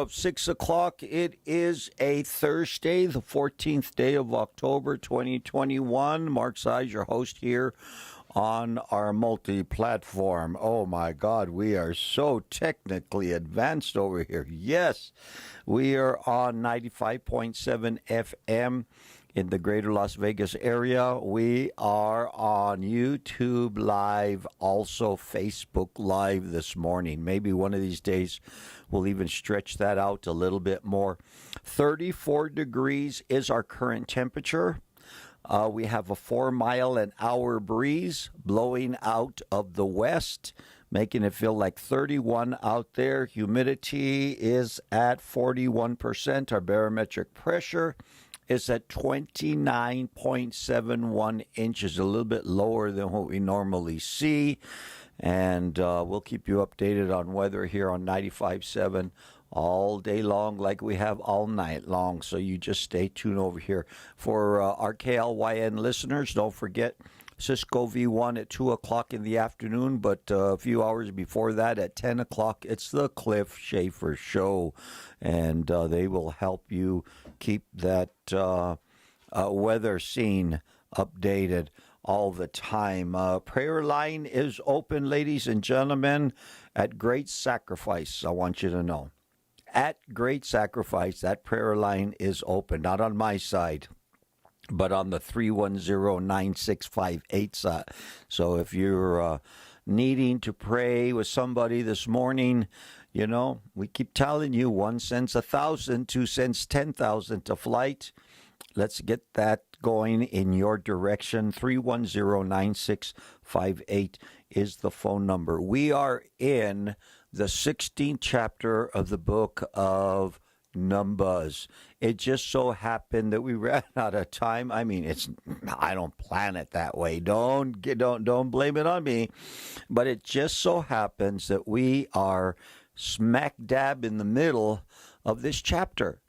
of 6 o'clock. It is a Thursday, the 14th day of October, 2021. Mark Saiz, your host here on our multi-platform. Oh my God, we are so technically advanced over here. Yes, we are on 95.7 FM in the greater Las Vegas area. We are on YouTube Live, also Facebook Live this morning. Maybe one of these days we'll even stretch that out a little bit more. 34 degrees is our current temperature. We have a 4-mile-an-hour breeze blowing out of the west, making it feel like 31 out there. Humidity is at 41%. Our barometric pressure is at 29.71 inches, a little bit lower than what we normally see. And we'll keep you updated on weather here on 95.7 all day long, like we have all night long. So you just stay tuned over here. For our KLYN listeners, don't forget Cisco V1 at 2 o'clock in the afternoon, but a few hours before that at 10 o'clock, it's the Cliff Schaefer Show, and they will help you keep that weather scene updated all the time. Prayer line is open, ladies and gentlemen, at Great Sacrifice, I want you to know. At Great Sacrifice, that prayer line is open, not on my side, but on the 310-9658 side. So if you're needing to pray with somebody this morning, you know, we keep telling you 1 cent 1,000, 2 cents 10,000 to flight. Let's get that going in your direction. 310-9658 is the phone number. We are in the 16th chapter of the book of Numbers. It just so happened that we ran out of time. I mean, I don't plan it that way. Don't blame it on me. But it just so happens that we are smack dab in the middle of this chapter.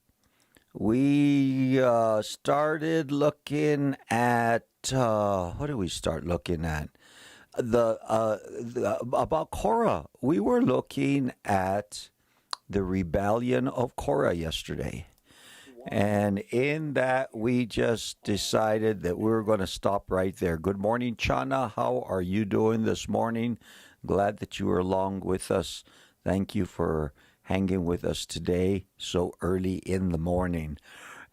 We started looking at what did we start looking at? About Korah. We were looking at the rebellion of Korah yesterday. And in that, we just decided that we were going to stop right there. Good morning, Chana. How are you doing this morning? Glad that you were along with us. Thank you for hanging with us today so early in the morning.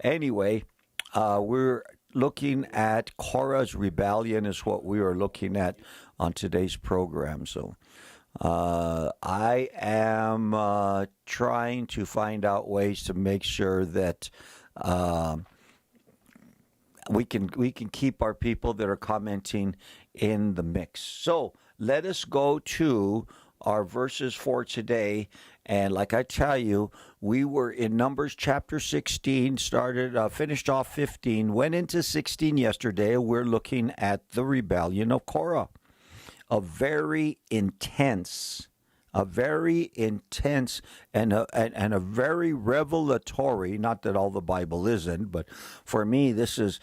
Anyway, we're looking at Korah's rebellion is what we are looking at on today's program. So I am trying to find out ways to make sure that we can keep our people that are commenting in the mix. So let us go to our verses for today. And like I tell you, we were in Numbers chapter 16, finished off 15, went into 16 yesterday. We're looking at the rebellion of Korah. A very intense and a very revelatory, not that all the Bible isn't, but for me, this is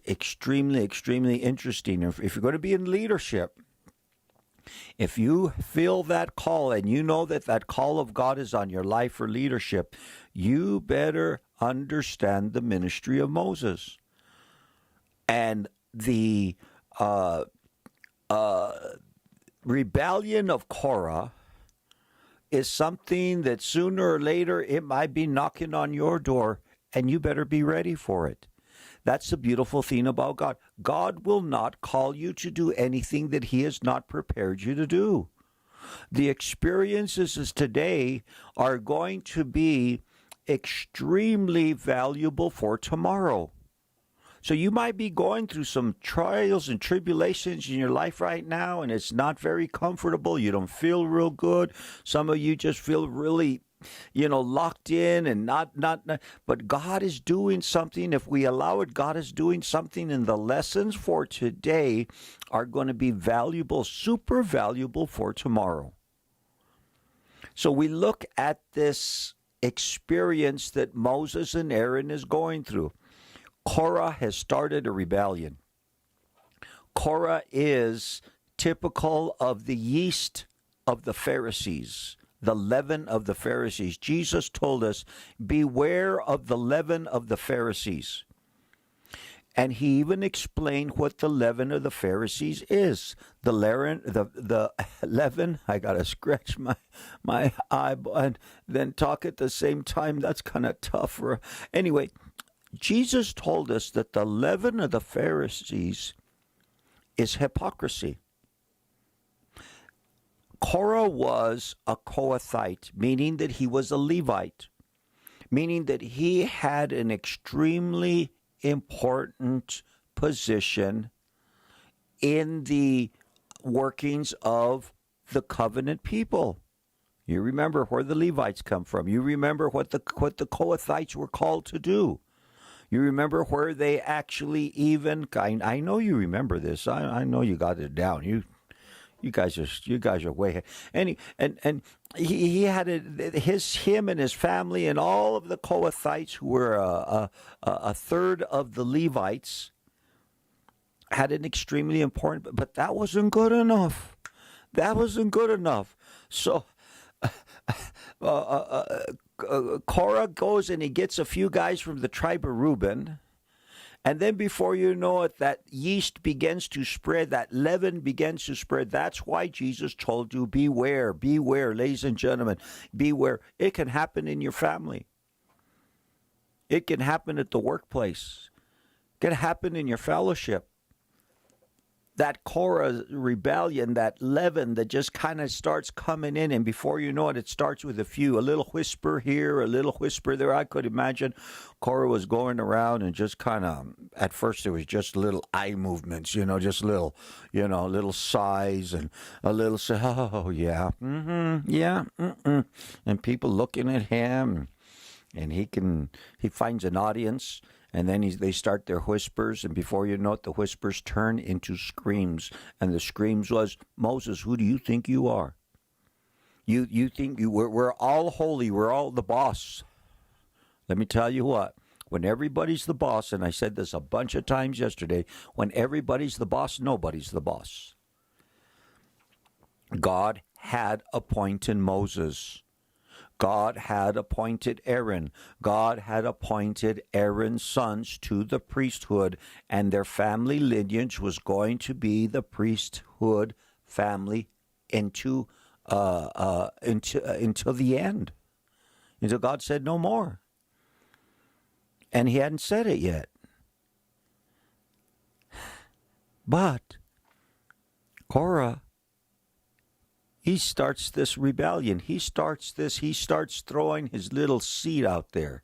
extremely, extremely interesting. If you're going to be in leadership, if you feel that call and you know that call of God is on your life for leadership, you better understand the ministry of Moses. And the rebellion of Korah is something that sooner or later it might be knocking on your door, and you better be ready for it. That's the beautiful thing about God. God will not call you to do anything that He has not prepared you to do. The experiences today are going to be extremely valuable for tomorrow. So you might be going through some trials and tribulations in your life right now, and it's not very comfortable. You don't feel real good. Some of you just feel really locked in and not, but God is doing something. If we allow it, God is doing something, and the lessons for today are going to be valuable, super valuable for tomorrow. So we look at this experience that Moses and Aaron is going through. Korah has started a rebellion. Korah is typical of the yeast of the Pharisees. the leaven of the Pharisees. Jesus told us, beware of the leaven of the Pharisees. And he even explained what the leaven of the Pharisees is. The leaven, I got to scratch my eye and then talk at the same time. That's kind of tough. Anyway, Jesus told us that the leaven of the Pharisees is hypocrisy. Korah was a Kohathite, meaning that he was a Levite, meaning that he had an extremely important position in the workings of the covenant people. You remember where the Levites come from. You remember what the Kohathites were called to do. You remember where they actually even, I know you remember this. I know you got it down. You guys are way ahead. And he had him and his family and all of the Kohathites, who were a third of the Levites, had an extremely important. But that wasn't good enough. That wasn't good enough. So Korah goes and he gets a few guys from the tribe of Reuben. And then before you know it, that yeast begins to spread, that leaven begins to spread. That's why Jesus told you, beware, ladies and gentlemen, beware. It can happen in your family. It can happen at the workplace. It can happen in your fellowship. That Korah rebellion, that leaven that just kind of starts coming in, and before you know it, it starts with a little whisper here, a little whisper there. I could imagine Korah was going around and just kind of, at first it was just little eye movements, just little sighs and a little say, oh yeah, yeah, and people looking at him, and he finds an audience. And then they start their whispers, and before you know it, the whispers turn into screams. And the screams was, Moses, who do you think you are? You think we're all holy, we're all the boss. Let me tell you what, when everybody's the boss, and I said this a bunch of times yesterday, when everybody's the boss, nobody's the boss. God had appointed Moses. God had appointed Aaron. God had appointed Aaron's sons to the priesthood, and their family lineage was going to be the priesthood family until the end, until God said no more. And he hadn't said it yet. But Korah, he starts this rebellion. He starts throwing his little seed out there.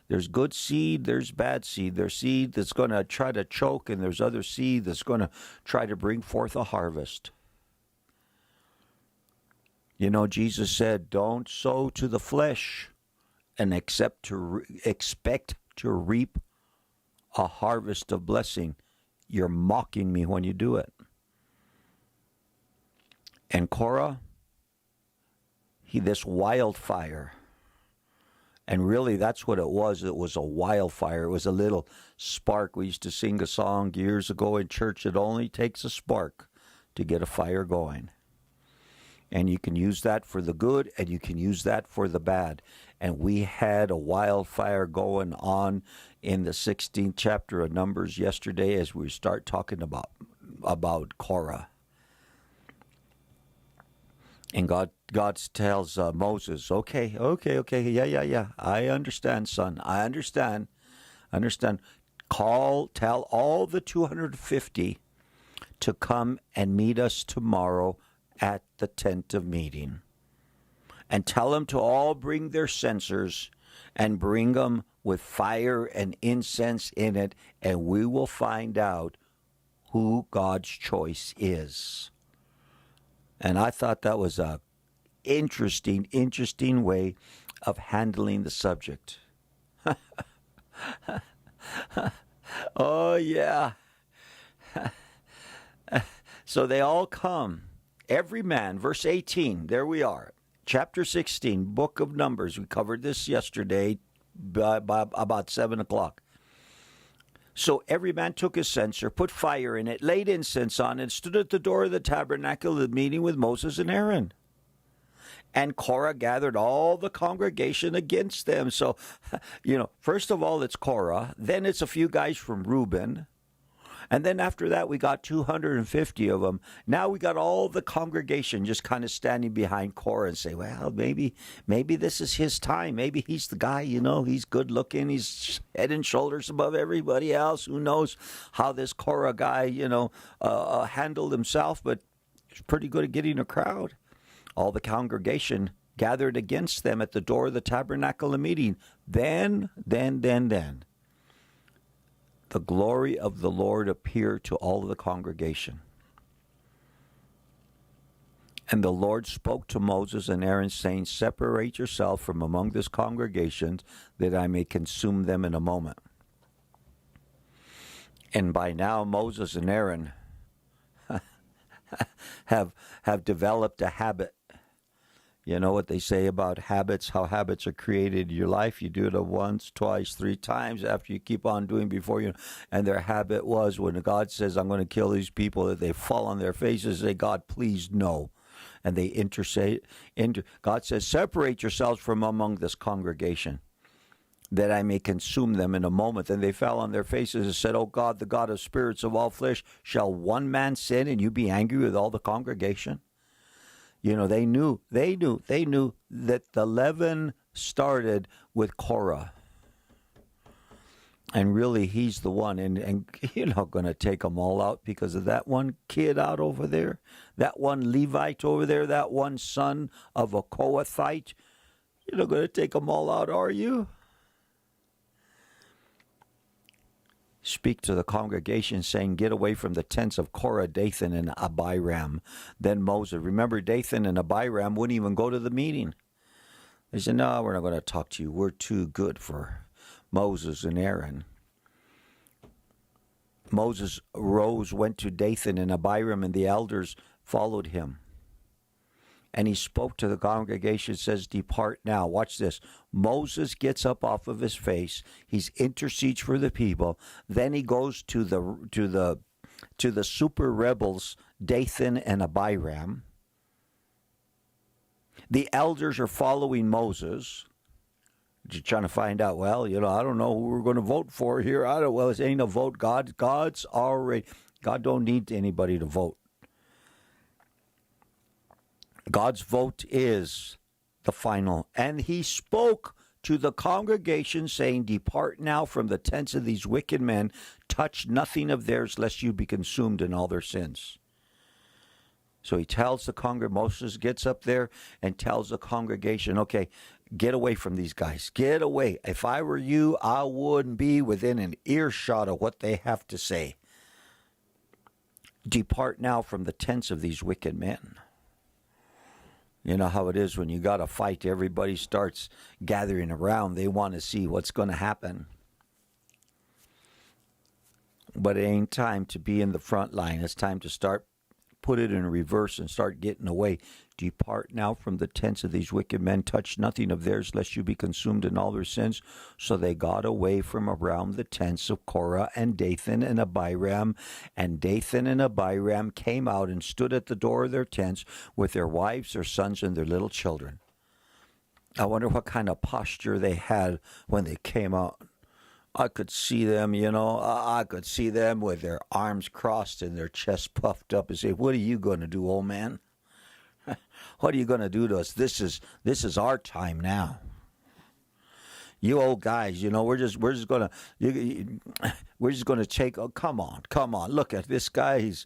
There's good seed, there's bad seed. There's seed that's going to try to choke, and there's other seed that's going to try to bring forth a harvest. Jesus said, don't sow to the flesh and expect to reap a harvest of blessing. You're mocking me when you do it. And Korah, this wildfire, and really that's what it was. It was a wildfire. It was a little spark. We used to sing a song years ago in church, it only takes a spark to get a fire going. And you can use that for the good, and you can use that for the bad. And we had a wildfire going on in the 16th chapter of Numbers yesterday as we start talking about Korah. And God tells Moses, okay, yeah. I understand, son. I understand. Tell all the 250 to come and meet us tomorrow at the tent of meeting. And tell them to all bring their censers and bring them with fire and incense in it, and we will find out who God's choice is. And I thought that was a interesting way of handling the subject. Oh, yeah. So they all come. Every man, verse 18, there we are. Chapter 16, book of Numbers. We covered this yesterday by about 7 o'clock. So every man took his censer, put fire in it, laid incense on it, stood at the door of the tabernacle of the meeting with Moses and Aaron. And Korah gathered all the congregation against them. So, first of all, it's Korah. Then it's a few guys from Reuben. And then after that, we got 250 of them. Now we got all the congregation just kind of standing behind Korah and say, well, maybe this is his time. Maybe he's the guy, he's good looking. He's head and shoulders above everybody else. Who knows how this Korah guy, handled himself, but he's pretty good at getting a crowd. All the congregation gathered against them at the door of the tabernacle of meeting. Then, the glory of the Lord appeared to all of the congregation. And the Lord spoke to Moses and Aaron, saying, separate yourself from among this congregation, that I may consume them in a moment. And by now, Moses and Aaron have developed a habit. You know what they say about habits, how habits are created in your life. You do it once, twice, 3 times after you keep on doing before you. And their habit was when God says, I'm going to kill these people, that they fall on their faces and say, God, please, no. And they intercede. God says, separate yourselves from among this congregation, that I may consume them in a moment. And they fell on their faces and said, oh God, the God of spirits of all flesh, shall one man sin and you be angry with all the congregation? They knew that the leaven started with Korah. And really, he's the one. And you're not going to take them all out because of that one kid out over there, that one Levite over there, that one son of a Kohathite. You're not going to take them all out, are you? Speak to the congregation, saying, get away from the tents of Korah, Dathan, and Abiram. Then Moses, remember, Dathan and Abiram wouldn't even go to the meeting. They said, no, we're not going to talk to you. We're too good for Moses and Aaron. Moses rose, went to Dathan and Abiram, and the elders followed him. And he spoke to the congregation, says, depart now. Watch this. Moses gets up off of his face. He intercedes for the people. Then he goes to the super rebels, Dathan and Abiram. The elders are following Moses. You're trying to find out, well, I don't know who we're going to vote for here. It ain't a vote. God don't need anybody to vote. God's vote is the final. And he spoke to the congregation, saying, depart now from the tents of these wicked men. Touch nothing of theirs, lest you be consumed in all their sins. So he tells the congregation, Moses gets up there and tells the congregation, okay, get away from these guys. Get away. If I were you, I wouldn't be within an earshot of what they have to say. Depart now from the tents of these wicked men. You know how it is when you got a fight, everybody starts gathering around. They want to see what's going to happen. But it ain't time to be in the front line. It's time to put it in reverse and start getting away. Depart now from the tents of these wicked men. Touch nothing of theirs, lest you be consumed in all their sins. So they got away from around the tents of Korah and Dathan and Abiram. And Dathan and Abiram came out and stood at the door of their tents with their wives, their sons, and their little children. I wonder what kind of posture they had when they came out. I could see them, I could see them with their arms crossed and their chest puffed up and say, what are you going to do, old man? What are you going to do to us? This is our time now. You old guys, we're just going to take. Oh, come on. Look at this guy. He's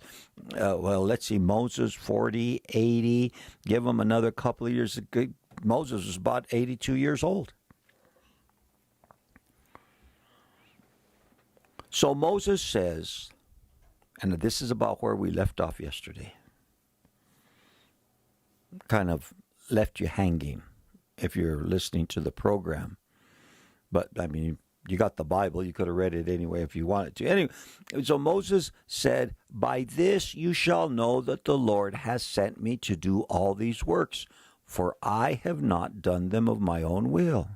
let's see, Moses 40, 80. Give him another couple of years. Moses was about 82 years old. So Moses says, and this is about where we left off yesterday. Kind of left you hanging if you're listening to the program. But, you got the Bible. You could have read it anyway if you wanted to. Anyway, so Moses said, by this you shall know that the Lord has sent me to do all these works, for I have not done them of my own will.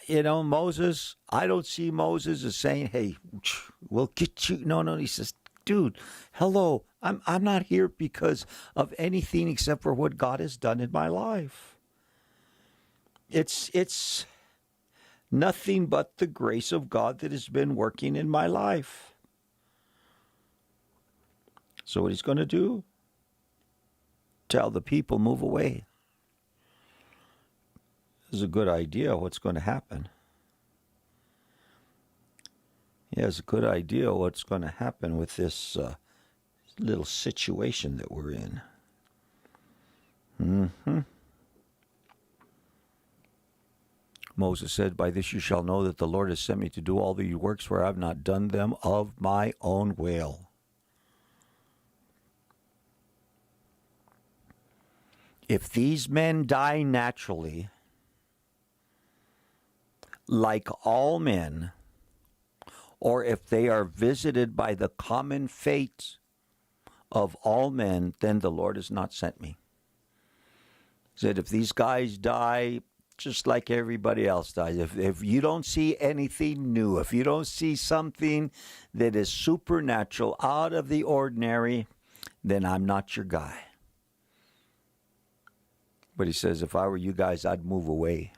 Moses, I don't see Moses as saying, hey, we'll get you. No, he says, dude, hello, I'm not here because of anything except for what God has done in my life. It's nothing but the grace of God that has been working in my life. So what he's going to do? Tell the people, move away. This is a good idea what's going to happen. He has a good idea what's going to happen with this little situation that we're in. Moses said, by this you shall know that the Lord has sent me to do all the works where I have not done them of my own will. If these men die naturally, like all men, or if they are visited by the common fate of all men, then the Lord has not sent me. He said, if these guys die just like everybody else dies, if you don't see anything new, if you don't see something that is supernatural, out of the ordinary, then I'm not your guy. But he says, if I were you guys, I'd move away.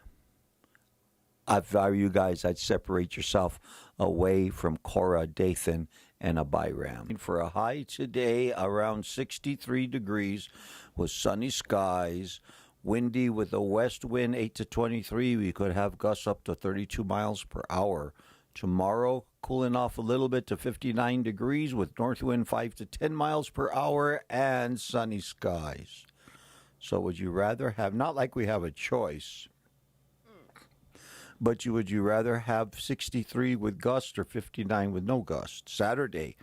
If I were you guys, I'd separate yourself away from Korah, Dathan, and Abiram. For a high today around 63 degrees with sunny skies, windy with a west wind 8 to 23. We could have gusts up to 32 miles per hour. Tomorrow, cooling off a little bit to 59 degrees with north wind 5 to 10 miles per hour and sunny skies. So would you rather have, not like we have a choice, but would you rather have 63 with gust or 59 with no gust? Saturday,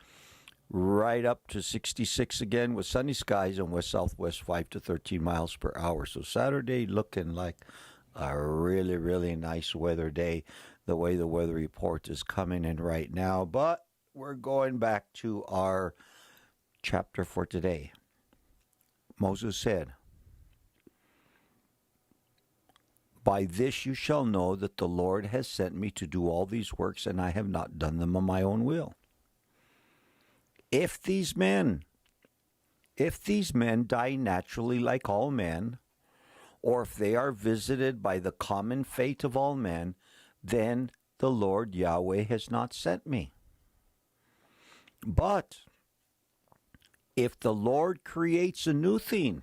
right up to 66 again with sunny skies and west-southwest 5 to 13 miles per hour. So Saturday looking like a really, really nice weather day, the way the weather report is coming in right now. But we're going back to our chapter for today. Moses said, by this you shall know that the Lord has sent me to do all these works, and I have not done them on my own will. If these men die naturally like all men, or if they are visited by the common fate of all men, then the Lord Yahweh has not sent me. But if the Lord creates a new thing,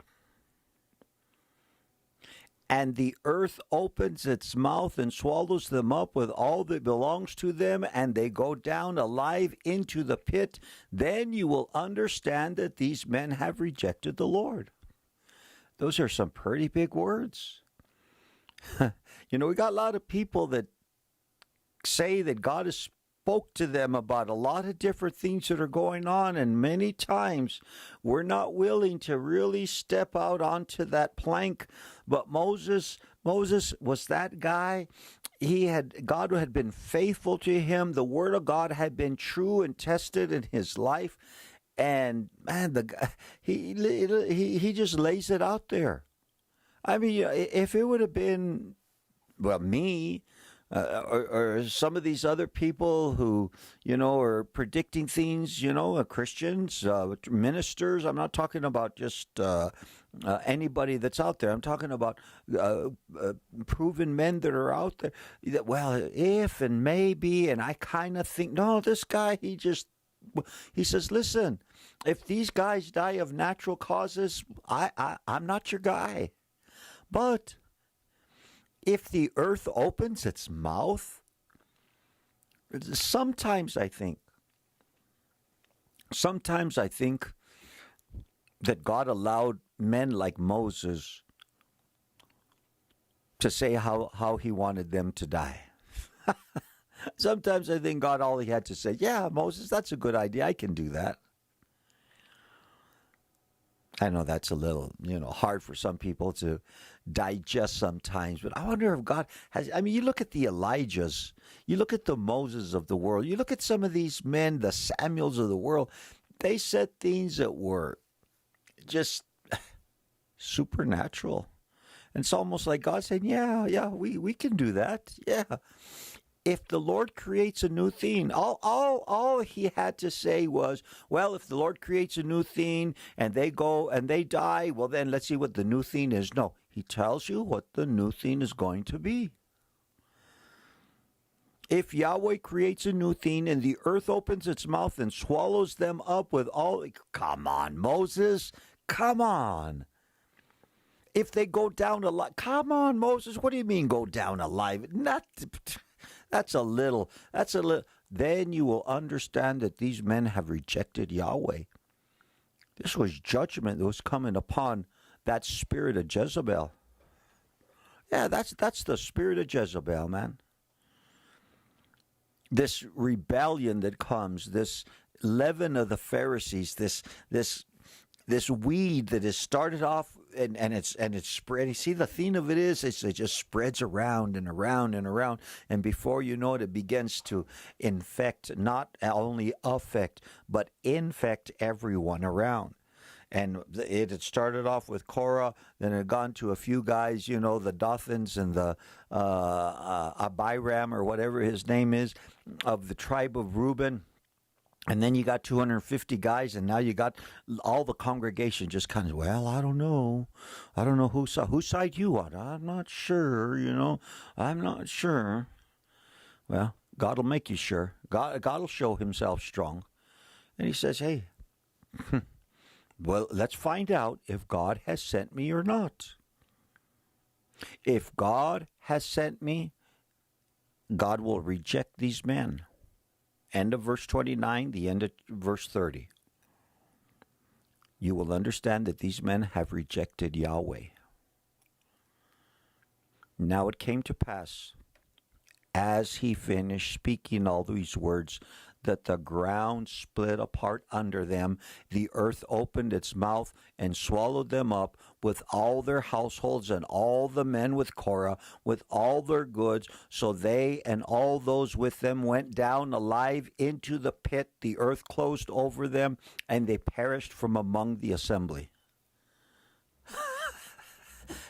and the earth opens its mouth and swallows them up with all that belongs to them, and they go down alive into the pit, then you will understand that these men have rejected the Lord. Those are some pretty big words. We got a lot of people that say that God has spoke to them about a lot of different things that are going on, and many times we're not willing to really step out onto that plank. But Moses was that guy. God had been faithful to him. The word of God had been true and tested in his life, and man, the guy, he just lays it out there. I mean, if it would have been, well, me, or some of these other people who, are predicting things, Christians, ministers. I'm not talking about just anybody that's out there. I'm talking about proven men that are out there. Well, if and maybe, and I kind of think, no, this guy, he says, listen, if these guys die of natural causes, I'm not your guy. But if the earth opens its mouth, sometimes I think that God allowed men like Moses to say how he wanted them to die. Sometimes I think God, all he had to say, yeah, Moses, that's a good idea. I can do that. I know that's a little, hard for some people to digest sometimes, but I wonder if God has, you look at the Elijahs, you look at the Moses of the world, you look at some of these men, the Samuels of the world, they said things that were just supernatural. And it's almost like God saying, yeah, we can do that. Yeah. If the Lord creates a new thing, all he had to say was, well, if the Lord creates a new thing and they go and they die, well, then let's see what the new thing is. No, he tells you what the new thing is going to be. If Yahweh creates a new thing and the earth opens its mouth and swallows them up with all... Come on, Moses. Come on. If they go down alive... Come on, Moses. What do you mean go down alive? That's a little... Then you will understand that these men have rejected Yahweh. This was judgment that was coming upon that spirit of Jezebel. Yeah, that's the spirit of Jezebel, man. This rebellion that comes, this leaven of the Pharisees, this weed that has started off and it's spread. You see, the thing of it is, it just spreads around and around and around, and before you know it, it begins to infect, not only affect, but infect everyone around. And it had started off with Korah, then it had gone to a few guys, the Dothans and the Abiram or whatever his name is, of the tribe of Reuben. And then you got 250 guys, and now you got all the congregation just kind of, well, I don't know whose side you on. I'm not sure, I'm not sure. Well, God will make you sure. God will show himself strong. And he says, hey, well, let's find out if God has sent me or not. If God has sent me, God will reject these men. End of verse 29, the end of verse 30. You will understand that these men have rejected Yahweh. Now it came to pass, as he finished speaking all these words, that the ground split apart under them. The earth opened its mouth and swallowed them up with all their households and all the men with Korah, with all their goods. So they and all those with them went down alive into the pit. The earth closed over them, and they perished from among the assembly.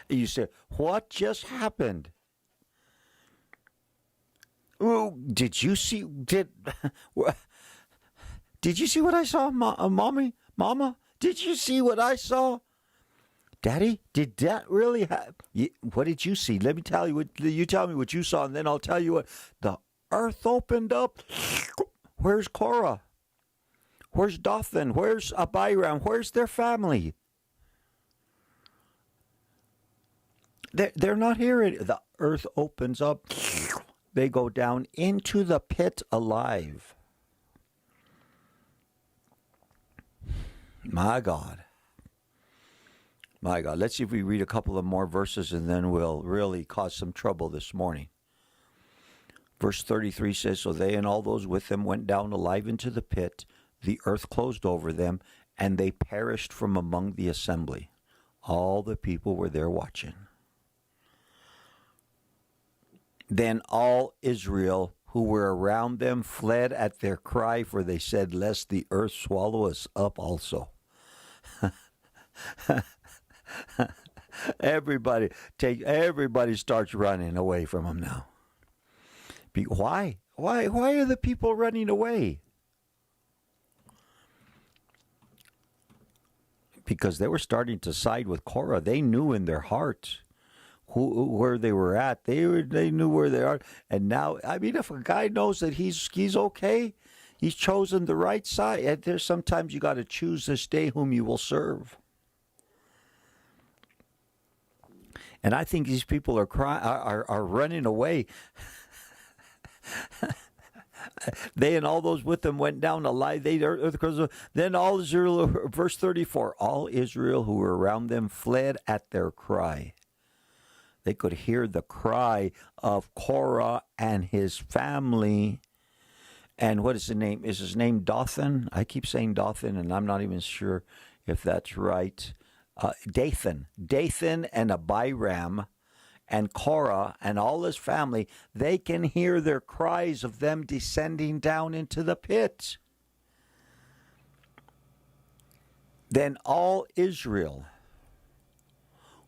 You say, what just happened? Oh, did you see what I saw, Mama? Did you see what I saw? Daddy, did that really happen? What did you see? Let me tell you you tell me what you saw, and then I'll tell you what. The earth opened up. Where's Korah? Where's Dothan? Where's Abiram? Where's their family? They're not here. The earth opens up. They go down into the pit alive. My God. My God. Let's see if we read a couple of more verses, and then we'll really cause some trouble this morning. Verse 33 says, so they and all those with them went down alive into the pit. The earth closed over them, and they perished from among the assembly. All the people were there watching. Then all Israel who were around them fled at their cry, for they said, lest the earth swallow us up also. Everybody starts running away from them now. Why? Why are the people running away? Because they were starting to side with Korah. They knew in their heart where they were at. They knew where they are. And now, I mean, if a guy knows that he's okay, he's chosen the right side. And there's sometimes you got to choose this day whom you will serve. And I think these people are running away. They and all those with them went down alive. Then all Israel, verse 34, all Israel who were around them fled at their cry. They could hear the cry of Korah and his family. And what is the name? Is his name Dothan? I keep saying Dothan, and I'm not even sure if that's right. Dathan and Abiram and Korah and all his family, they can hear their cries of them descending down into the pit. Then all Israel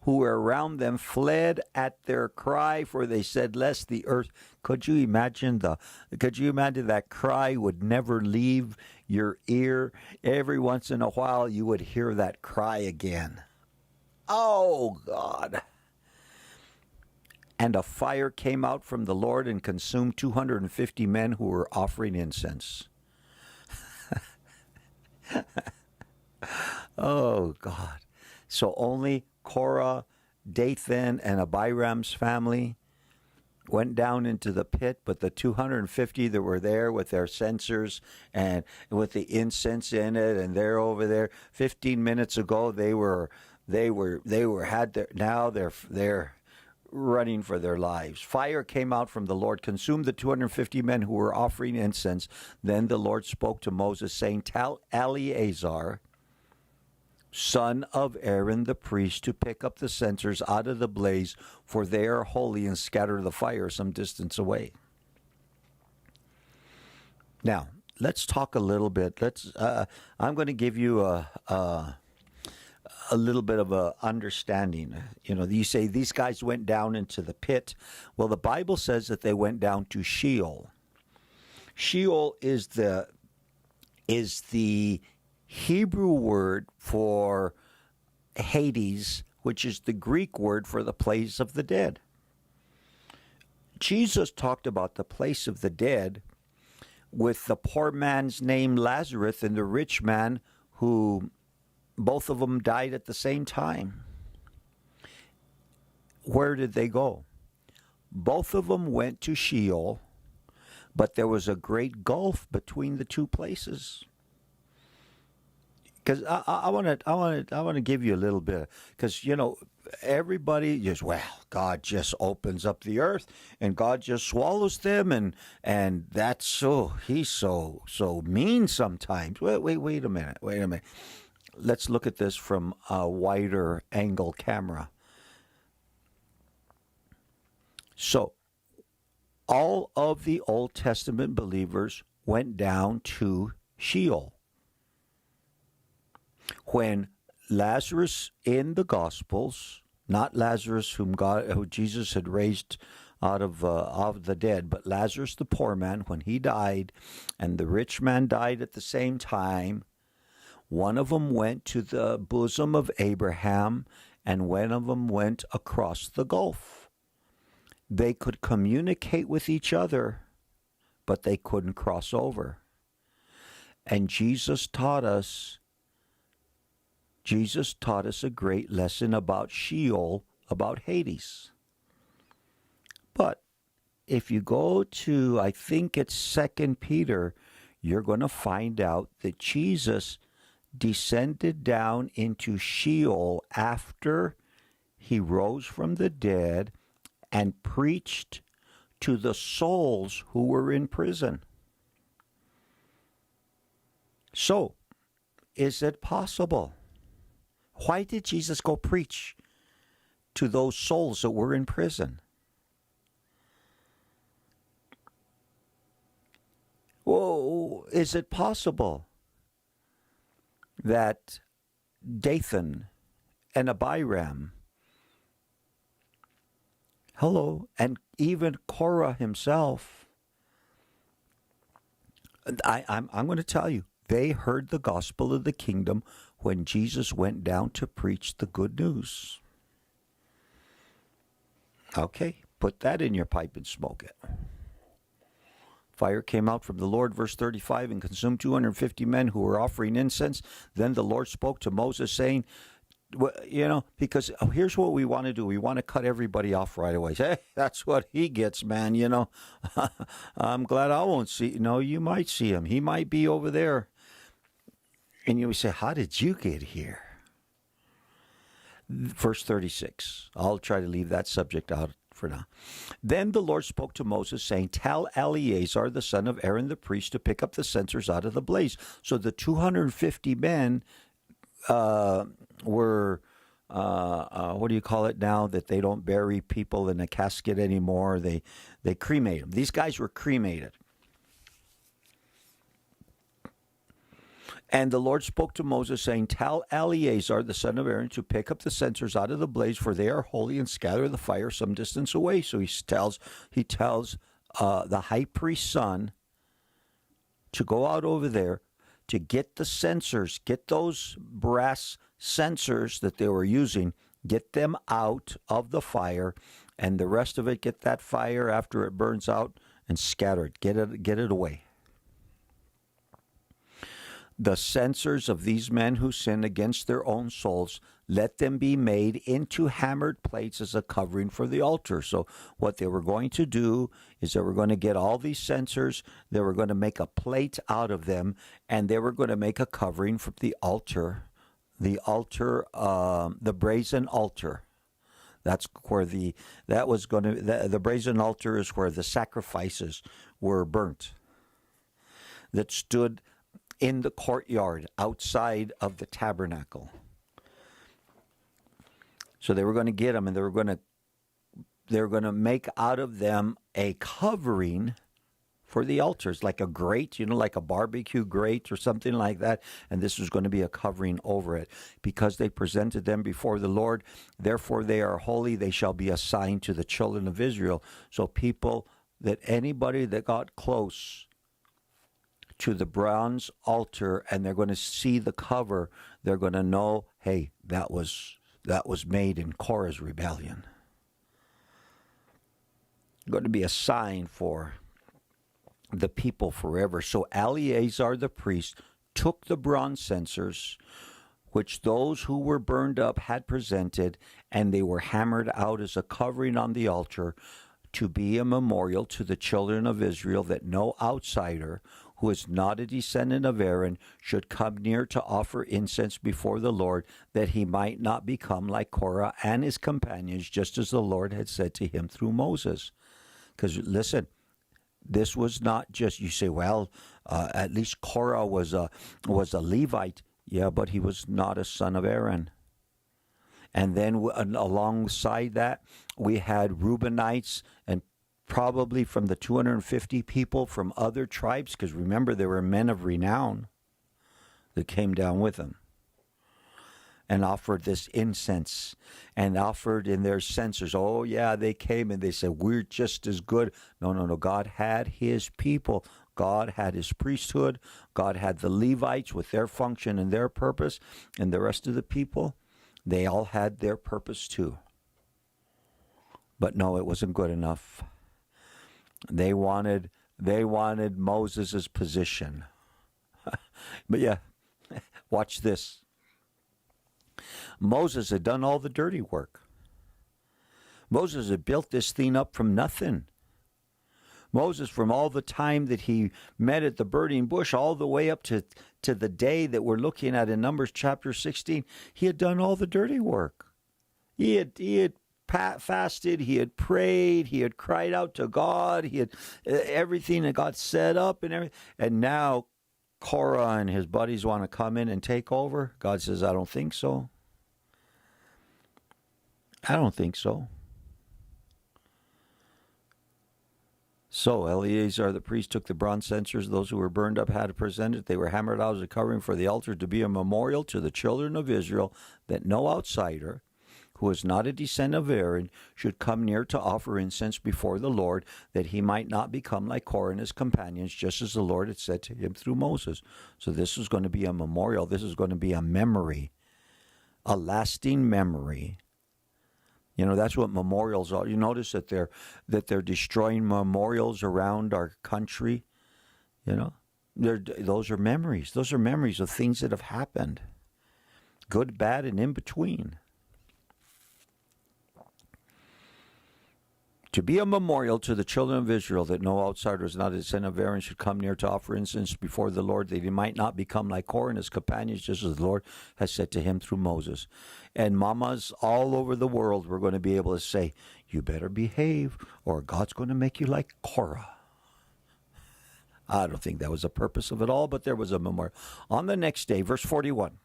who were around them fled at their cry, for they said, lest the earth. Could you imagine that cry would never leave your ear? Every once in a while you would hear that cry again. Oh God. And a fire came out from the Lord and consumed 250 men who were offering incense. Oh, God. So only Korah, Dathan, and Abiram's family went down into the pit, but the 250 that were there with their censers and with the incense in it, and they're over there. 15 minutes ago, they're running for their lives. Fire came out from the Lord, consumed the 250 men who were offering incense. Then the Lord spoke to Moses, saying, tell Eleazar, son of Aaron the priest, to pick up the censers out of the blaze, for they are holy, and scatter the fire some distance away. Now, let's talk a little bit. I'm going to give you a little bit of a understanding. You know, you say these guys went down into the pit. Well, the Bible says that they went down to Sheol. Sheol is the Hebrew word for Hades, which is the Greek word for the place of the dead. Jesus talked about the place of the dead with the poor man's name Lazarus and the rich man who both of them died at the same time. Where did they go? Both of them went to Sheol, but there was a great gulf between the two places. Because I want to give you a little bit, because everybody just, God just opens up the earth and God just swallows them, and that's he's so mean sometimes. Wait a minute. Let's look at this from a wider angle camera. So, all of the Old Testament believers went down to Sheol. When Lazarus in the Gospels, not Lazarus who Jesus had raised out of the dead, but Lazarus the poor man, when he died, and the rich man died at the same time, one of them went to the bosom of Abraham, and one of them went across the gulf. They could communicate with each other, but they couldn't cross over. And Jesus taught us a great lesson about Sheol, about Hades. But if you go to, I think it's 2 Peter, you're going to find out that Jesus descended down into Sheol after he rose from the dead and preached to the souls who were in prison. So, is it possible? Why did Jesus go preach to those souls that were in prison? Oh, is it possible that Dathan and Abiram, and even Korah himself, I'm going to tell you, they heard the gospel of the kingdom when Jesus went down to preach the good news. Okay, put that in your pipe and smoke it. Fire came out from the Lord, verse 35, and consumed 250 men who were offering incense. Then the Lord spoke to Moses, saying, because here's what we want to do. We want to cut everybody off right away. Hey, that's what he gets, man. I'm glad I won't see. No, you might see him. He might be over there. And you say, how did you get here? Verse 36. I'll try to leave that subject out for now. Then the Lord spoke to Moses, saying, tell Eleazar, the son of Aaron the priest, to pick up the censers out of the blaze. So the 250 men were, what do you call it now, that they don't bury people in a casket anymore? They cremate them. These guys were cremated. And the Lord spoke to Moses, saying, Tell Eleazar, the son of Aaron, to pick up the censers out of the blaze, for they are holy, and scatter the fire some distance away. So he tells the high priest's son to go out over there to get the censers, get those brass censers that they were using, get them out of the fire, and the rest of it, get that fire after it burns out and scatter it, get it away. The censers of these men who sin against their own souls, let them be made into hammered plates as a covering for the altar. So what they were going to do is they were going to get all these censers, they were going to make a plate out of them, and they were going to make a covering for the altar, the brazen altar. That's where the brazen altar is where the sacrifices were burnt. That stood in the courtyard outside of the tabernacle. So they were going to get them, and they were going to make out of them a covering for the altars, like a grate, like a barbecue grate or something like that. And this was going to be a covering over it, because they presented them before the Lord. Therefore they are holy, they shall be a sign to the children of Israel. So anybody that got close to the bronze altar and they're going to see the cover, they're going to know, hey, that was made in Korah's rebellion. Going to be a sign for the people forever. So Eleazar the priest took the bronze censers, which those who were burned up had presented, and they were hammered out as a covering on the altar, to be a memorial to the children of Israel, that no outsider who is not a descendant of Aaron should come near to offer incense before the Lord, that he might not become like Korah and his companions, just as the Lord had said to him through Moses. Because listen, this was not just, you say, well, at least Korah was a Levite. Yeah, but he was not a son of Aaron. And then alongside that, we had Reubenites, and probably from the 250 people from other tribes, because remember, there were men of renown that came down with them and offered this incense and offered in their censers. Oh, yeah, they came and they said, we're just as good. No. God had his people. God had his priesthood. God had the Levites with their function and their purpose, and the rest of the people, they all had their purpose too. But no, it wasn't good enough. They wanted Moses' position. But yeah, watch this. Moses had done all the dirty work. Moses had built this thing up from nothing. Moses, from all the time that he met at the burning bush, all the way up to the day that we're looking at in Numbers chapter 16, he had done all the dirty work. He had fasted, he had prayed, he had cried out to God, he had everything that got set up and everything. And now Korah and his buddies want to come in and take over. God says, I don't think so. I don't think so. So Eleazar the priest took the bronze censers, those who were burned up had presented. They were hammered out as a covering for the altar, to be a memorial to the children of Israel, that no outsider who is not a descendant of Aaron should come near to offer incense before the Lord, that he might not become like Korah and his companions, just as the Lord had said to him through Moses. So this is going to be a memorial. This is going to be a memory, a lasting memory. That's what memorials are. You notice that they're destroying memorials around our country. Those are memories. Those are memories of things that have happened, good, bad, and in between. To be a memorial to the children of Israel, that no outsider is not a descendant of Aaron should come near to offer incense before the Lord, that he might not become like Korah and his companions, just as the Lord has said to him through Moses. And mamas all over the world were going to be able to say, you better behave, or God's going to make you like Korah. I don't think that was the purpose of it all, but there was a memorial. On the next day, verse 41.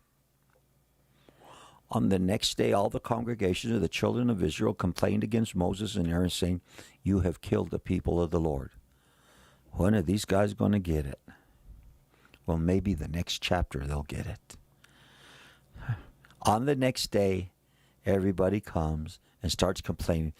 On the next day, all the congregation of the children of Israel complained against Moses and Aaron, saying, you have killed the people of the Lord. When are these guys going to get it? Well, maybe the next chapter they'll get it. On the next day, everybody comes and starts complaining.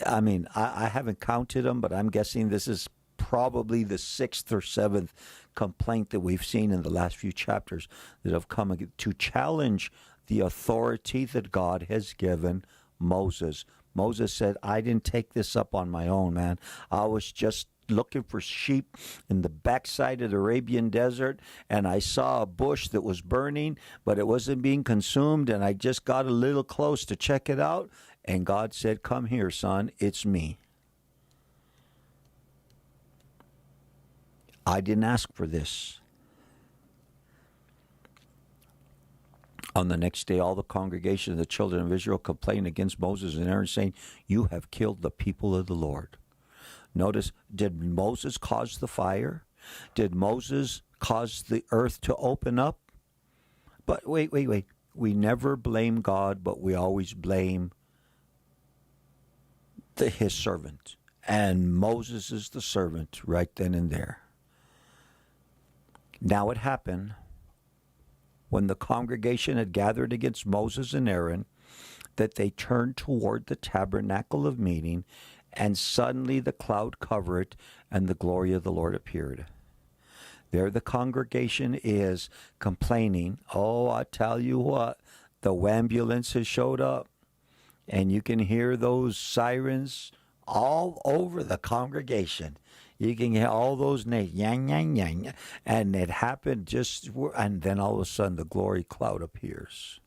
I mean, I haven't counted them, but I'm guessing this is probably the 6th or 7th complaint that we've seen in the last few chapters that have come to challenge the authority that God has given Moses. Moses said, I didn't take this up on my own, man. I was just looking for sheep in the backside of the Arabian desert, and I saw a bush that was burning, but it wasn't being consumed, and I just got a little close to check it out, and God said, come here, son, it's me. I didn't ask for this. On the next day, all the congregation of the children of Israel complained against Moses and Aaron, saying, you have killed the people of the Lord. Notice, did Moses cause the fire? Did Moses cause the earth to open up? But wait. We never blame God, but we always blame his servant. And Moses is the servant right then and there. Now it happened when the congregation had gathered against Moses and Aaron that they turned toward the tabernacle of meeting, and suddenly the cloud covered it, and the glory of the Lord appeared. There the congregation is complaining. Oh, I tell you what, the ambulance has showed up, and you can hear those sirens all over the congregation. You can hear all those names, yang, yang, yang. And it happened and then all of a sudden the glory cloud appears.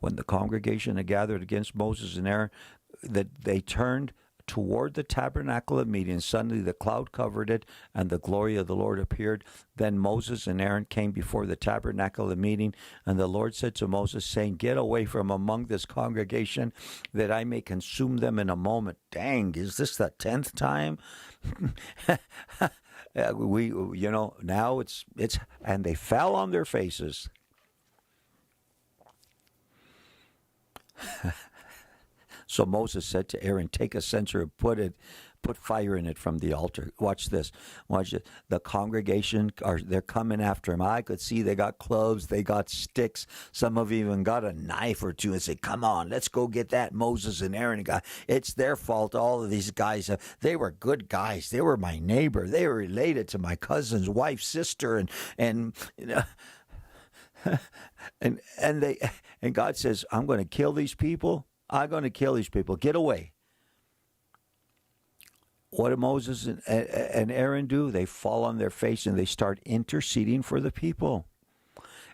When the congregation had gathered against Moses and Aaron, that they turned toward the tabernacle of meeting. Suddenly the cloud covered it, and the glory of the Lord appeared. Then Moses and Aaron came before the tabernacle of meeting, and the Lord said to Moses, saying, get away from among this congregation, that I may consume them in a moment. Dang, is this the 10th time? Now it's, and they fell on their faces. So Moses said to Aaron, take a censer and put fire in it from the altar. Watch this. Watch it. The congregation, they're coming after him. I could see they got clubs, they got sticks. Some have even got a knife or two and say, come on, let's go get that Moses and Aaron guy. It's their fault. All of these guys, they were good guys. They were my neighbor. They were related to my cousin's wife's sister. And and God says, I'm going to kill these people. I'm going to kill these people. Get away. What do Moses and Aaron do? They fall on their face and they start interceding for the people.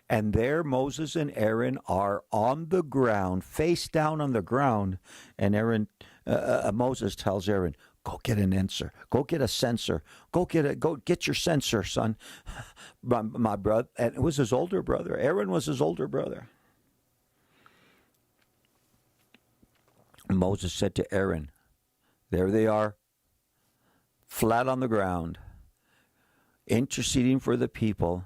And there Moses and Aaron are on the ground, face down on the ground. And Moses tells Aaron, go get an censer. Go get a censer. Go get your censer, son. My brother. And it was his older brother. Aaron was his older brother. Moses said to Aaron, there they are, flat on the ground, interceding for the people.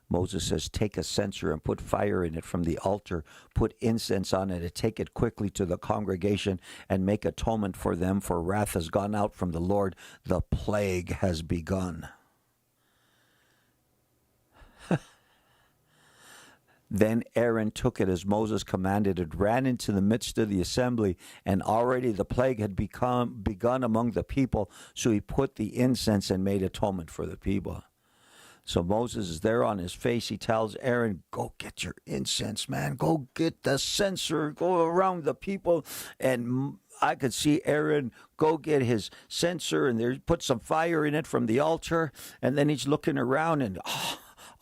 Moses says, take a censer and put fire in it from the altar, put incense on it, and take it quickly to the congregation and make atonement for them, for wrath has gone out from the Lord. The plague has begun. Then Aaron took it as Moses commanded and ran into the midst of the assembly, and already the plague had begun among the people. So he put the incense and made atonement for the people. So Moses is there on his face. He tells Aaron, go get your incense, man. Go get the censer. Go around the people. And I could see Aaron go get his censer and put some fire in it from the altar. And then he's looking around and,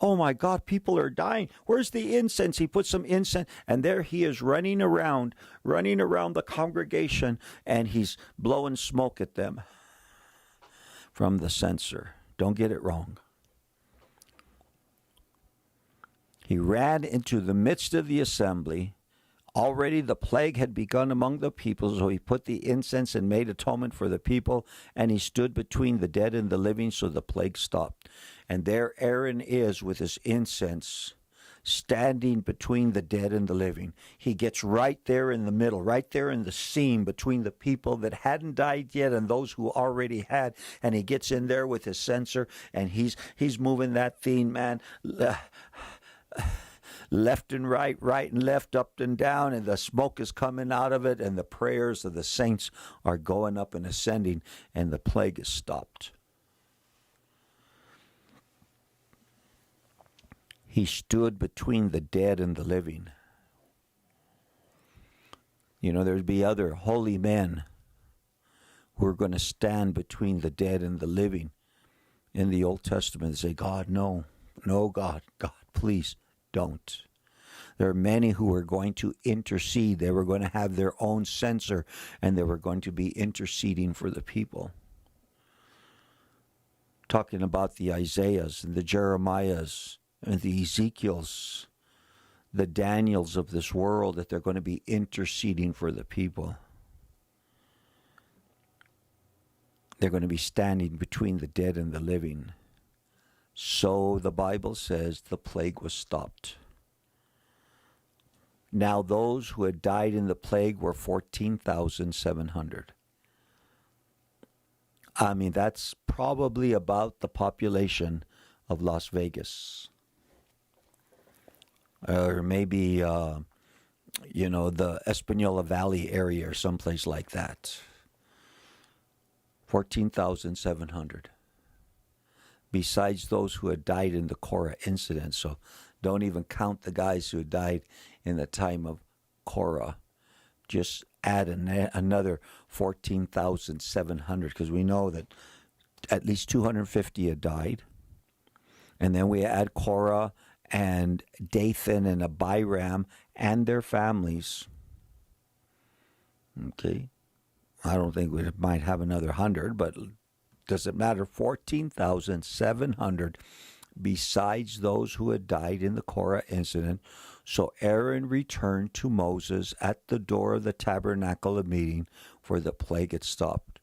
oh my God, people are dying. Where's the incense? He put some incense, and there he is running around the congregation, and he's blowing smoke at them from the censer. Don't get it wrong. He ran into the midst of the assembly. Already the plague had begun among the people, so he put the incense and made atonement for the people, and he stood between the dead and the living, so the plague stopped. And there Aaron is with his incense, standing between the dead and the living. He gets right there in the middle, right there in the seam between the people that hadn't died yet and those who already had. And he gets in there with his censer, and he's moving that thing, man, left and right, right and left, up and down, and the smoke is coming out of it, and the prayers of the saints are going up and ascending, and the plague is stopped. He stood between the dead and the living. You know, there'd be other holy men who are going to stand between the dead and the living in the Old Testament and say, God, no, God, please don't. There are many who are going to intercede. They were going to have their own censer, and they were going to be interceding for the people. Talking about the Isaiahs and the Jeremiahs and the Ezekiels, the Daniels of this world, that they're going to be interceding for the people. They're going to be standing between the dead and the living. So the Bible says the plague was stopped. Now those who had died in the plague were 14,700. I mean, that's probably about the population of Las Vegas. Or maybe, the Espanola Valley area or someplace like that. 14,700. Besides those who had died in the Korah incident. So don't even count the guys who died in the time of Korah. Just add another 14,700, because we know that at least 250 had died. And then we add Korah and Dathan and Abiram and their families. Okay. I don't think we might have another 100, but does it matter? 14,700 besides those who had died in the Korah incident. So Aaron returned to Moses at the door of the tabernacle of meeting, for the plague had stopped.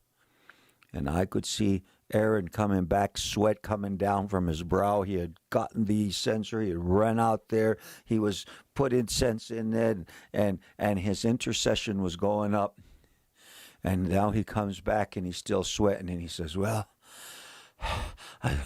And I could see Aaron coming back, sweat coming down from his brow. He had gotten the censer. He had run out there. He was put incense in it, and his intercession was going up. And now he comes back, and he's still sweating, and he says, well, I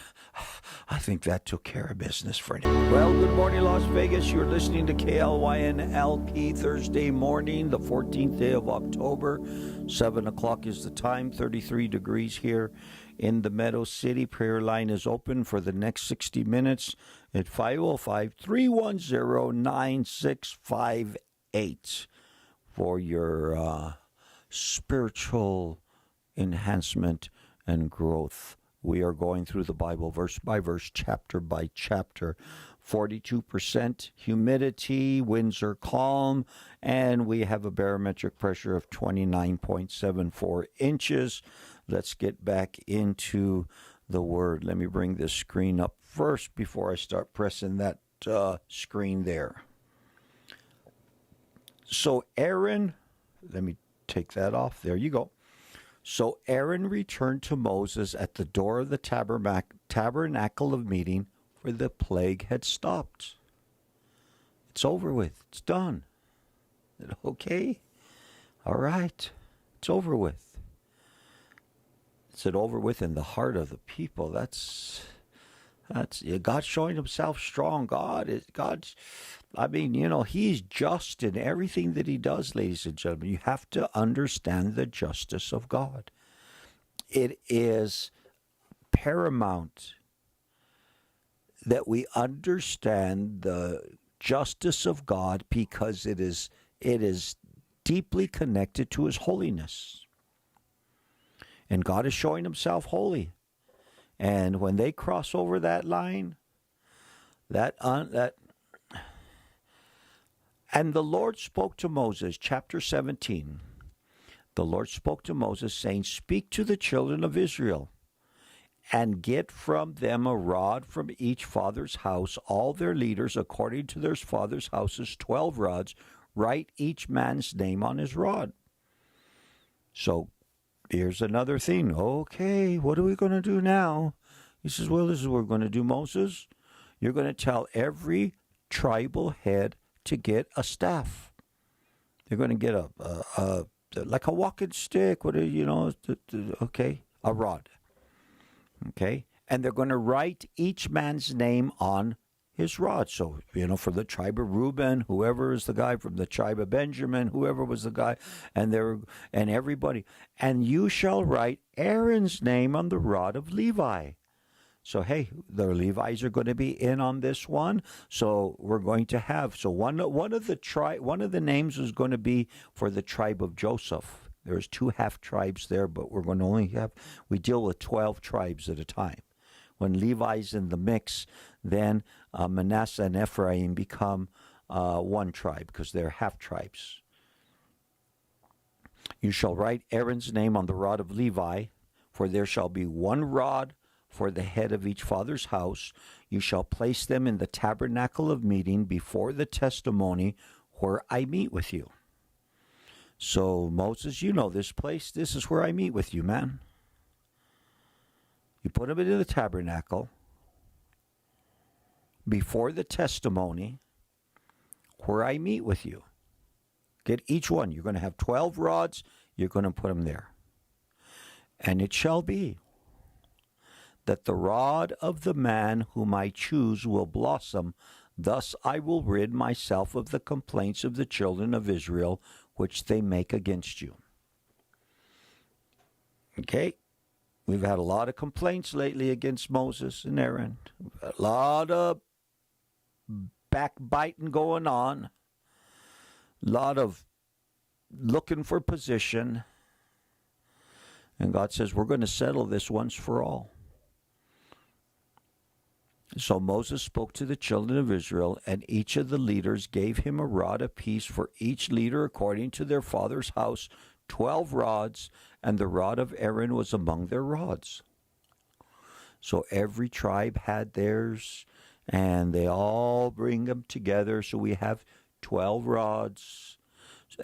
think that took care of business for now. Well, good morning, Las Vegas. You're listening to KLYN-LP Thursday morning, the 14th day of October. 7 o'clock is the time, 33 degrees here in the Meadow City. Prayer line is open for the next 60 minutes at 505-310-9658 for your spiritual enhancement and growth. We are going through the Bible verse by verse, chapter by chapter. 42% humidity, winds are calm, and we have a barometric pressure of 29.74 inches. Let's get back into the Word. Let me bring this screen up first before I start pressing that screen there. So Aaron, let me take that off. There you go. So Aaron returned to Moses at the door of the tabernacle of meeting, for the plague had stopped. It's over with. It's done. Okay? All right. It's over with. It's over with in the heart of the people. That's God showing himself strong. He's just in everything that he does, ladies and gentlemen. You have to understand the justice of God. It is paramount that we understand the justice of God, because it is deeply connected to his holiness. And God is showing himself holy. And when they cross over that line, and the Lord spoke to Moses, chapter 17. The Lord spoke to Moses, saying, speak to the children of Israel, and get from them a rod from each father's house, all their leaders according to their father's houses, 12 rods. Write each man's name on his rod. So here's another thing. Okay, what are we going to do now? He says, well, this is what we're going to do, Moses. You're going to tell every tribal head to get a staff. They're going to get a like a walking stick, okay, a rod. Okay, and they're going to write each man's name on his rod. So, from the tribe of Reuben, whoever is the guy, from the tribe of Benjamin, whoever was the guy, and everybody. And you shall write Aaron's name on the rod of Levi. So, hey, the Levites are going to be in on this one. So we're going to have, one of the names is going to be for the tribe of Joseph. There's 2 half tribes there, but we're going to we deal with 12 tribes at a time. When Levi's in the mix, then Manasseh and Ephraim become one tribe because they're half tribes. You shall write Aaron's name on the rod of Levi, for there shall be 1 rod for the head of each father's house. You shall place them in the tabernacle of meeting before the testimony where I meet with you. So, Moses, this place. This is where I meet with you, man. You put them into the tabernacle before the testimony where I meet with you. Get each one. You're going to have 12 rods. You're going to put them there. And it shall be that the rod of the man whom I choose will blossom. Thus I will rid myself of the complaints of the children of Israel, which they make against you. Okay? We've had a lot of complaints lately against Moses and Aaron. A lot of backbiting going on. A lot of looking for position. And God says, we're going to settle this once for all. So Moses spoke to the children of Israel, and each of the leaders gave him a rod apiece for each leader according to their father's house, 12 rods, and the rod of Aaron was among their rods. So every tribe had theirs, and they all bring them together. So we have 12 rods.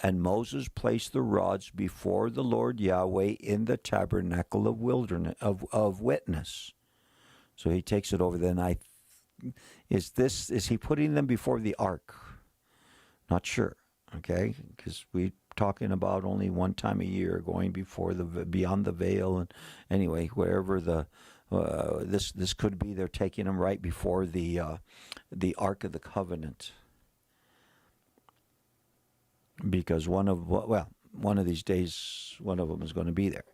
And Moses placed the rods before the Lord Yahweh in the tabernacle of witness. So he takes it over. Then is he putting them before the ark? Not sure. Okay, because we're talking about only one time a year going beyond the veil, and anyway, wherever this could be, they're taking them right before the Ark of the Covenant, because one of these days, one of them is going to be there.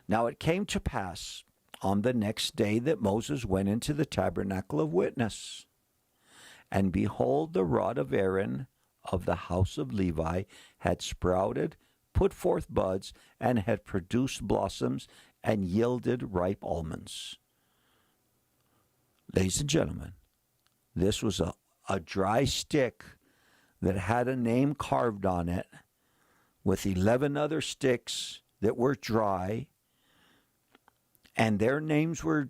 Now it came to pass on the next day that Moses went into the tabernacle of witness, and behold, the rod of Aaron of the house of Levi had sprouted, put forth buds, and had produced blossoms, and yielded ripe almonds. Ladies and gentlemen, this was a dry stick that had a name carved on it, with 11 other sticks that were dry, and their names were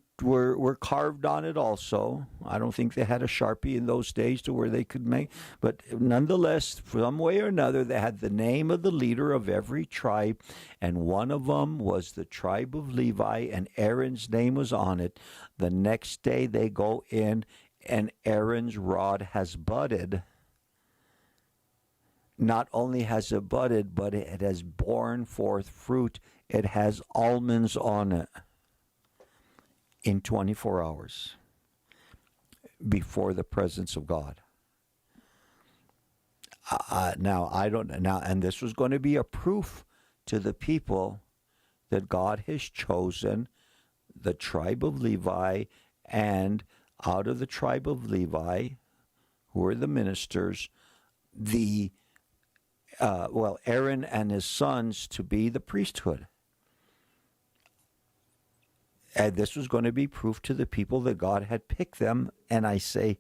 carved on it also. I don't think they had a Sharpie in those days to where they could make, but nonetheless, some way or another, they had the name of the leader of every tribe, and one of them was the tribe of Levi, and Aaron's name was on it. The next day they go in, and Aaron's rod has budded. Not only has it budded, but it has borne forth fruit. It has almonds on it. In 24 hours before the presence of God. And this was going to be a proof to the people that God has chosen the tribe of Levi, and out of the tribe of Levi, who are the ministers, Aaron and his sons to be the priesthood. And this was going to be proof to the people that God had picked them. And I say,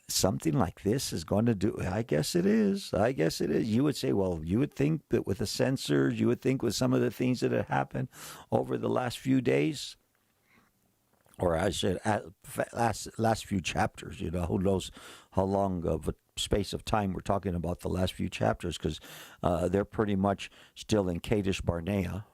something like this is going to do, I guess it is. You would say, well, you would think that with the censors, you would think with some of the things that have happened over the last few days, or I said last few chapters, who knows how long of a space of time we're talking about the last few chapters, because they're pretty much still in Kadesh Barnea.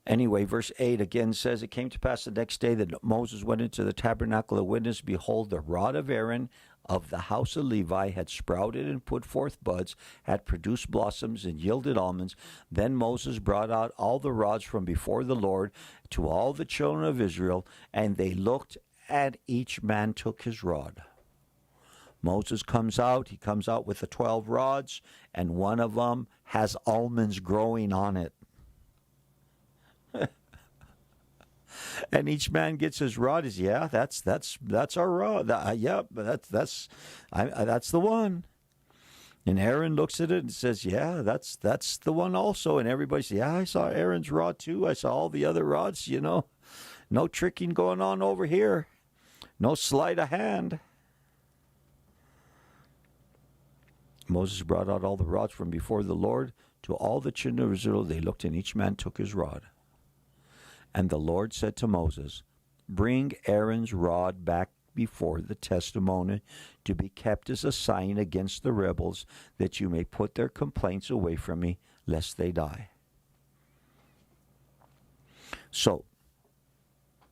Anyway, verse 8 again says, it came to pass the next day that Moses went into the tabernacle of witness. Behold, the rod of Aaron of the house of Levi had sprouted and put forth buds, had produced blossoms and yielded almonds. Then Moses brought out all the rods from before the Lord to all the children of Israel, and they looked, and each man took his rod. Moses comes out. He comes out with the 12 rods, and one of them has almonds growing on it. And each man gets his rod. Is that's our rod. That's the one. And Aaron looks at it and says, "Yeah, that's the one also." And everybody says, "Yeah, I saw Aaron's rod too. I saw all the other rods. No tricking going on over here. No sleight of hand." Moses brought out all the rods from before the Lord to all the children of Israel. They looked, and each man took his rod. And the Lord said to Moses, "Bring Aaron's rod back before the testimony to be kept as a sign against the rebels, that you may put their complaints away from me, lest they die." So,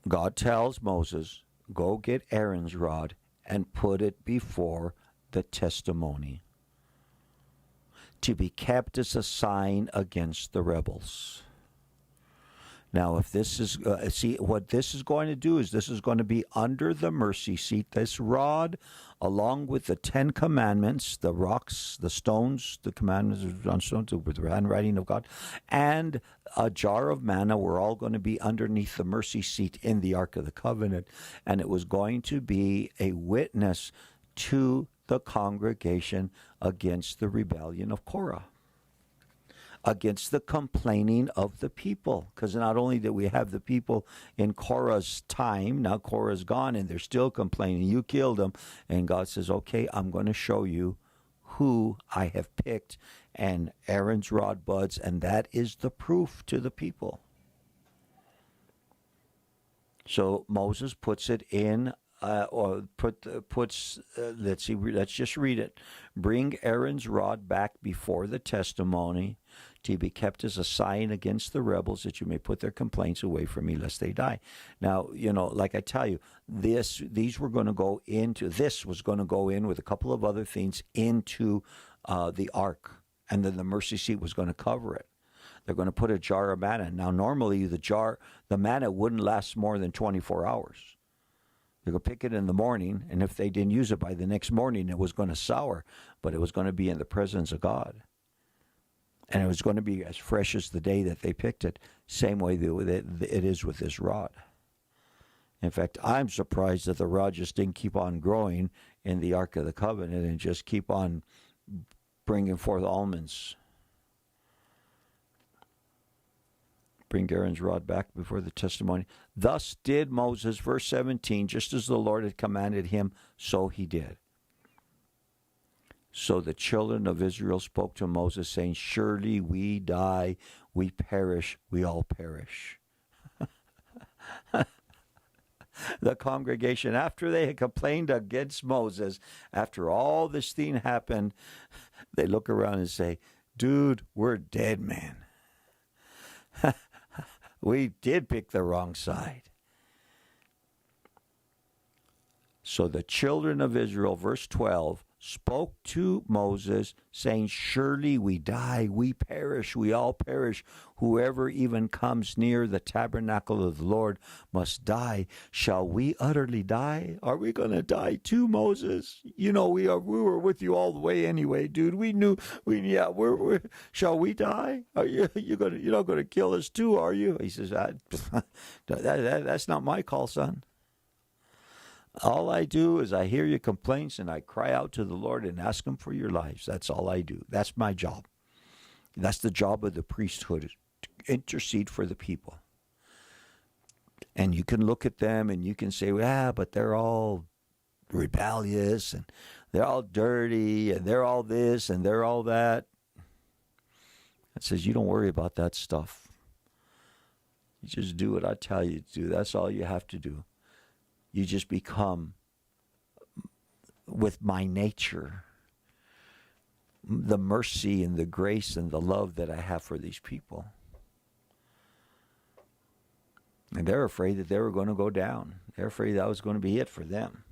God tells Moses, go get Aaron's rod and put it before the testimony to be kept as a sign against the rebels. Now, if this is, what this is going to do is this is going to be under the mercy seat. This rod, along with the 10 commandments, the rocks, the stones, the commandments on stones with the handwriting of God, and a jar of manna were all going to be underneath the mercy seat in the Ark of the Covenant. And it was going to be a witness to the congregation against the rebellion of Korah, against the complaining of the people. Because not only did we have the people in Korah's time, now Korah's gone and they're still complaining, you killed them. And God says, okay, I'm going to show you who I have picked, and Aaron's rod buds, and that is the proof to the people. So Moses puts it in, let's just read it. Bring Aaron's rod back before the testimony to be kept as a sign against the rebels, that you may put their complaints away from me, lest they die. Now, like I tell you, this was going to go in with a couple of other things into the ark, and then the mercy seat was going to cover it. They're going to put a jar of manna. Now, normally the manna wouldn't last more than 24 hours. They go pick it in the morning, and if they didn't use it by the next morning, it was going to sour, but it was going to be in the presence of God. And it was going to be as fresh as the day that they picked it, same way that it is with this rod. In fact, I'm surprised that the rod just didn't keep on growing in the Ark of the Covenant and just keep on bringing forth almonds. Bring Aaron's rod back before the testimony. Thus did Moses, verse 17, just as the Lord had commanded him, so he did. So the children of Israel spoke to Moses, saying, surely we die, we perish, we all perish. The congregation, after they had complained against Moses, after all this thing happened, they look around and say, dude, we're dead, man. We did pick the wrong side. So the children of Israel, verse 12, spoke to Moses, saying, surely we die, we perish, we all perish. Whoever even comes near the tabernacle of the Lord must die. Shall we utterly die? Are we going to die too, Moses? We were with you all the way anyway, dude. We knew, shall we die? Are you're not going to kill us too, are you? He says, that's not my call, son. All I do is I hear your complaints and I cry out to the Lord and ask him for your lives. That's all I do. That's my job. That's the job of the priesthood, to intercede for the people. And you can look at them and you can say, but they're all rebellious and they're all dirty and they're all this and they're all that. It says, you don't worry about that stuff. You just do what I tell you to do. That's all you have to do. You just become, with my nature, the mercy and the grace and the love that I have for these people. And they're afraid that they were going to go down. They're afraid that was going to be it for them.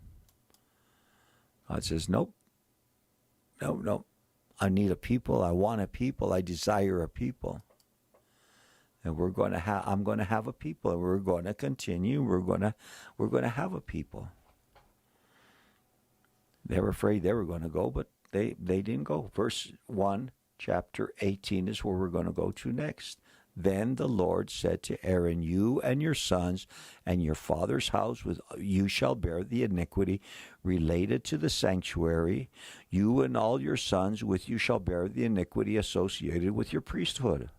God says, nope. Nope. I need a people. I want a people. I desire a people. And I'm going to have a people, and we're going to continue. We're going to have a people. They were afraid they were going to go, but they didn't go. Verse 1, chapter 18 is where we're going to go to next. Then the Lord said to Aaron, you and your sons and your father's house with you shall bear the iniquity related to the sanctuary. You and all your sons with you shall bear the iniquity associated with your priesthood.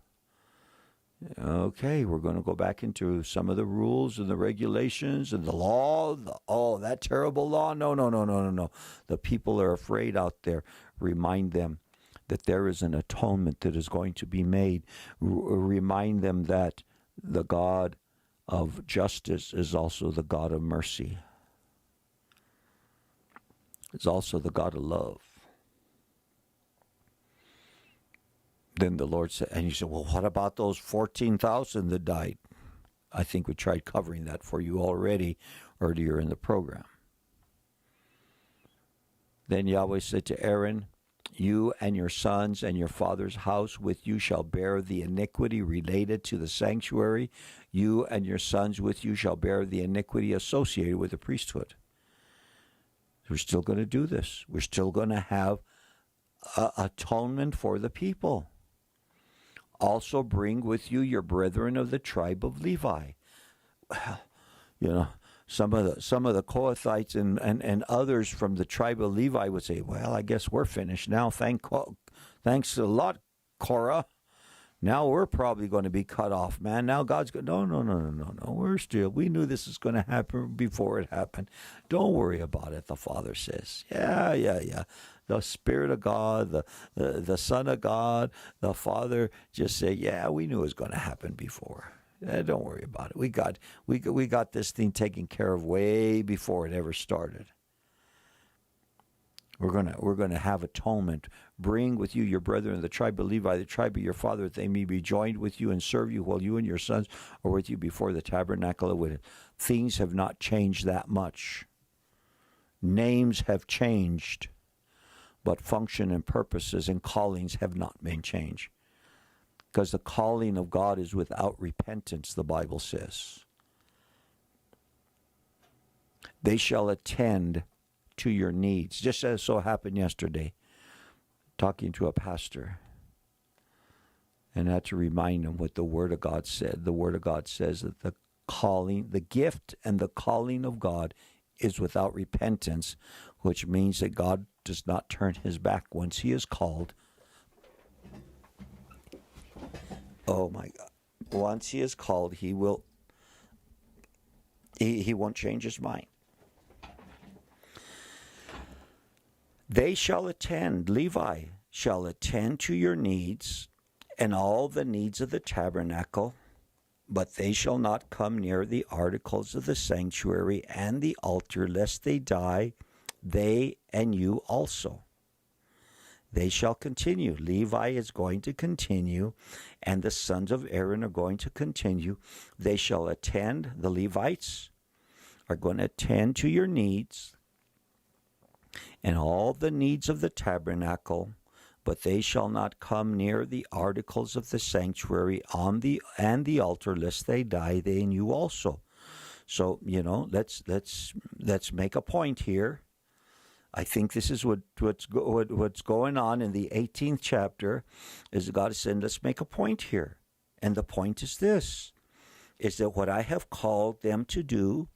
Okay, we're going to go back into some of the rules and the regulations and the law. That terrible law. No. The people are afraid out there. Remind them that there is an atonement that is going to be made. Remind them that the God of justice is also the God of mercy. It's also the God of love. Then the Lord said, and you said, well, what about those 14,000 that died? I think we tried covering that for you already earlier in the program. Then Yahweh said to Aaron, you and your sons and your father's house with you shall bear the iniquity related to the sanctuary. You and your sons with you shall bear the iniquity associated with the priesthood. We're still going to do this. We're still going to have atonement for the people. Also bring with you your brethren of the tribe of Levi. Some of the Kohathites and others from the tribe of Levi would say, well, I guess we're finished now. Thanks a lot, Korah. Now we're probably going to be cut off, man. Now God's going, no. We knew this was going to happen before it happened. Don't worry about it, the Father says. Yeah. The Spirit of God, the Son of God, the Father just say, yeah, we knew it was going to happen before. Don't worry about it. We got this thing taken care of way before it ever started. We're gonna have atonement. Bring with you your brethren of the tribe of Levi, the tribe of your father, that they may be joined with you and serve you while you and your sons are with you before the tabernacle of witness. Things have not changed that much. Names have changed, but function and purposes and callings have not been changed. Because the calling of God is without repentance, the Bible says. They shall attend to your needs. Just as so happened yesterday, talking to a pastor, and I had to remind him what the Word of God said. The Word of God says that the calling, the gift and the calling of God is without repentance, which means that God does not turn his back once he is called. Oh my God. Once he is called, he won't change his mind. They shall attend, Levi shall attend to your needs and all the needs of the tabernacle, but they shall not come near the articles of the sanctuary and the altar, lest they die, they and you also. They shall continue. Levi is going to continue, and the sons of Aaron are going to continue. They shall attend, the Levites are going to attend to your needs and all the needs of the tabernacle, but they shall not come near the articles of the sanctuary and the altar, lest they die, they and you also. So, let's make a point here. I think this is what's going on in the 18th chapter, is God is saying, let's make a point here. And the point is this, is that what I have called them to do,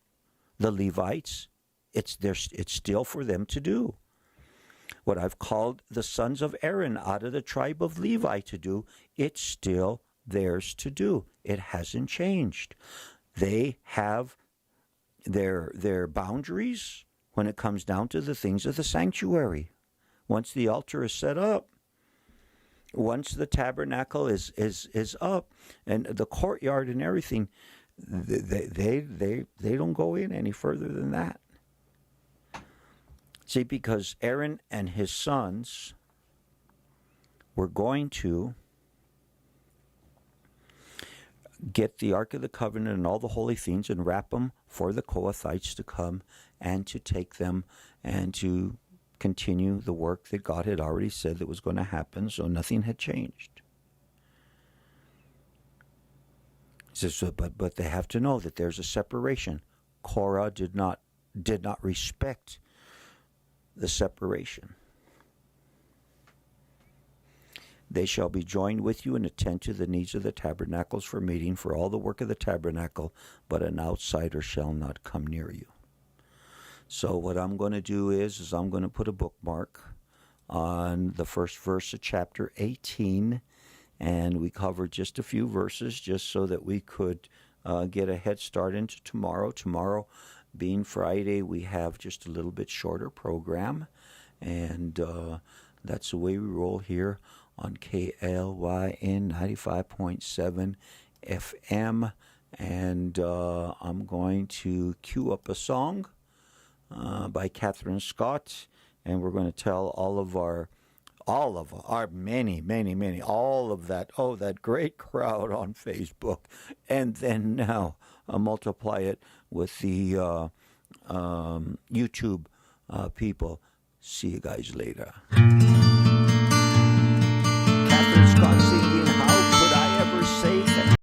the Levites, it's still for them to do. What I've called the sons of Aaron out of the tribe of Levi to do, it's still theirs to do. It hasn't changed. They have their boundaries when it comes down to the things of the sanctuary. Once the altar is set up, once the tabernacle is up, and the courtyard and everything, they don't go in any further than that. See, because Aaron and his sons were going to get the Ark of the Covenant and all the holy things and wrap them for the Kohathites to come and to take them and to continue the work that God had already said that was going to happen, so nothing had changed. He says, but they have to know that there's a separation. Korah did not respect the separation. They shall be joined with you and attend to the needs of the tabernacles for meeting, for all the work of the tabernacle, but an outsider shall not come near you. So what I'm going to do is I'm going to put a bookmark on the first verse of chapter 18, and we covered just a few verses just so that we could get a head start into tomorrow. Tomorrow being Friday, we have just a little bit shorter program, and that's the way we roll here on KLYN 95.7 FM, and I'm going to cue up a song by Catherine Scott, and we're going to tell all of our many, that great crowd on Facebook, and then now multiply it with the YouTube people. See you guys later. Catherine Scott, see